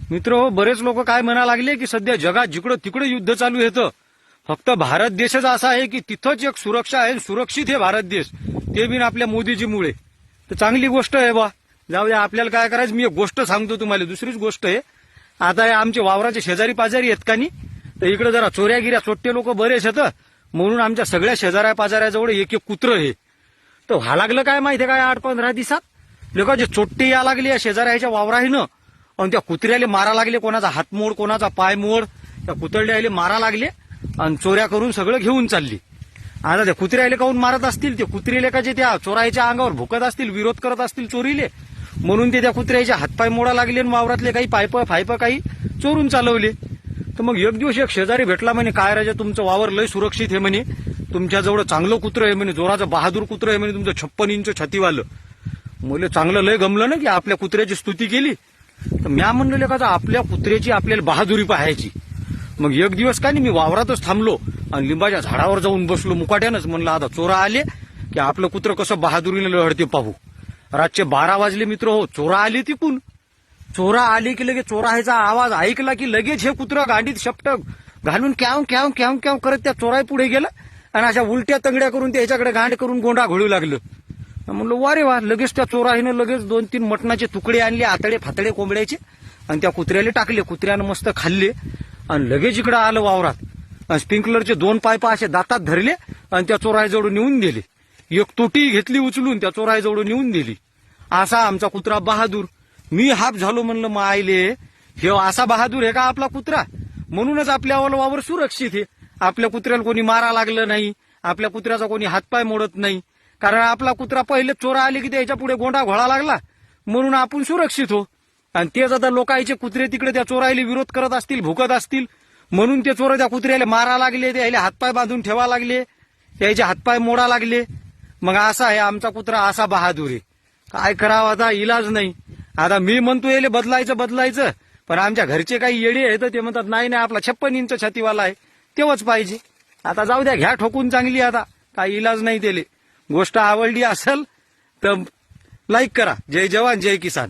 मित्र, बरेच लोक काय म्हणा लागले की सध्या जगात जिकडं तिकडे युद्ध चालू येतं, फक्त भारत देशच असा आहे की तिथंच एक सुरक्षा आहे, सुरक्षित आहे भारत देश, ते बिन आपल्या मोदीजीमुळे. तर चांगली गोष्ट आहे बा. जाऊ द्या, आपल्याला काय करायचं. मी एक गोष्ट सांगतो तुम्हाला, दुसरीच गोष्ट आहे. आता हे आमचे वावराचे शेजारी पाजारी आहेत का नाही, तर इकडे जरा चोऱ्यागिऱ्या चोट्टे लोक बरेच आहेत, म्हणून आमच्या सगळ्या शेजाऱ्या पाजाऱ्याजवळ एक एक कुत्र आहे. तर व्हा लागलं काय माहितीये काय, 8-15 दिवसात लोक जे चोट्टे या लागले या शेजाऱ्याच्या वावराहीनं, आणि त्या कुत्र्याले मारा लागले, कोणाचा हात मोड कोणाचा पाय मोड, त्या कुत्र्याले मारा लागले आणि चोऱ्या करून सगळं घेऊन चालली. आता त्या कुत्र्याले काऊन मारत असतील, ते कुत्रीले का जे त्या चोरायच्या अंगावर भुकत असतील, विरोध करत असतील चोरीले, म्हणून ते त्या कुत्र्याचे हातपाय मोडा लागले आणि वावरातले काही पायप फायप काही चोरून चालवले. तर मग एक दिवस एक शेजारी भेटला, म्हणे काय राजा तुमचं वावर लय सुरक्षित आहे म्हणे, तुमच्याजवळ चांगलं कुत्रं आहे म्हणे, जोराचं बहादूर कुत्रं आहे म्हणे, तुमचं 56 इंच छातीवालं. मुले चांगलं लय गमलं ना की आपल्या कुत्र्याची स्तुती केली. तर म्या म्हणलेलं का आपल्या कुत्र्याची आपल्याला बहादुरी पाहायची. मग एक दिवस काय नाही, मी वावरातच थांबलो आणि लिंबाच्या झाडावर जाऊन बसलो मुकाट्यानंच. म्हणलं आता चोरा आले की आपलं कुत्रं कसं बहादुरीने लढते पाहू. रातचे 12 वाजले मित्र हो, चोरा आले तिकून. चोरा आले की लगेच चोरायचा आवाज ऐकला की लगेच हे कुत्रं गाडीत शपट घालून क्याव क्याव क्याव क्याव करत त्या चोराय पुढे गेलं आणि अशा उलट्या तंगड्या करून त्याच्याकडे गांड करून गोंडा घोळू लागलं. म्हणलं वारे वा, लगेच त्या चोराईनं लगेच 2-3 मटणाचे तुकडे आणले, आतडे फातडे कोंबड्याचे, आणि त्या कुत्र्याला टाकले. कुत्र्यानं मस्त खाल्ले आणि लगेच इकडं आलं वावरात. स्प्रिंकलरचे 2 पाईप असे दातात धरले आणि त्या चोराईजवळ नेऊन दिले. एक तोटी घेतली उचलून त्या चोराईजवळ नेऊन दिली. असा आमचा कुत्रा बहादूर. मी हाप झालो, म्हणलं मग आईले हे असा बहादूर आहे का आपला कुत्रा. म्हणूनच आपल्या वावर सुरक्षित आहे. आपल्या कुत्र्याला कोणी मारा लागलं नाही, आपल्या कुत्र्याचा कोणी हातपाय मोडत नाही, कारण आपला कुत्रा पहिले चोरा आले की त्याच्या पुढे गोंडा घोळा लागला, म्हणून आपण सुरक्षित हो. आणि तेच आता लोकांचे कुत्रे तिकडे त्या चोरायला विरोध करत असतील, भुकत असतील, म्हणून ते चोर त्या कुत्र्याला मारा लागले, त्याला हातपाय बांधून ठेवा लागले, त्याचे हातपाय मोडा लागले. मग असा आहे आमचा कुत्रा, असा बहादूर आहे. काय करावं आता, इलाज नाही. आता मी म्हणतो याले बदलायचं, पण आमच्या घरचे काही येडे आहेत, ते म्हणतात नाही आपला 56 इंच छातीवाला आहे तेव्हाच पाहिजे. आता जाऊ द्या, घ्या ठोकून चांगली, आता काही इलाज नाही त्याले. गोष्ट आवडली असेल तर लाईक करा. जय जवान जय किसान.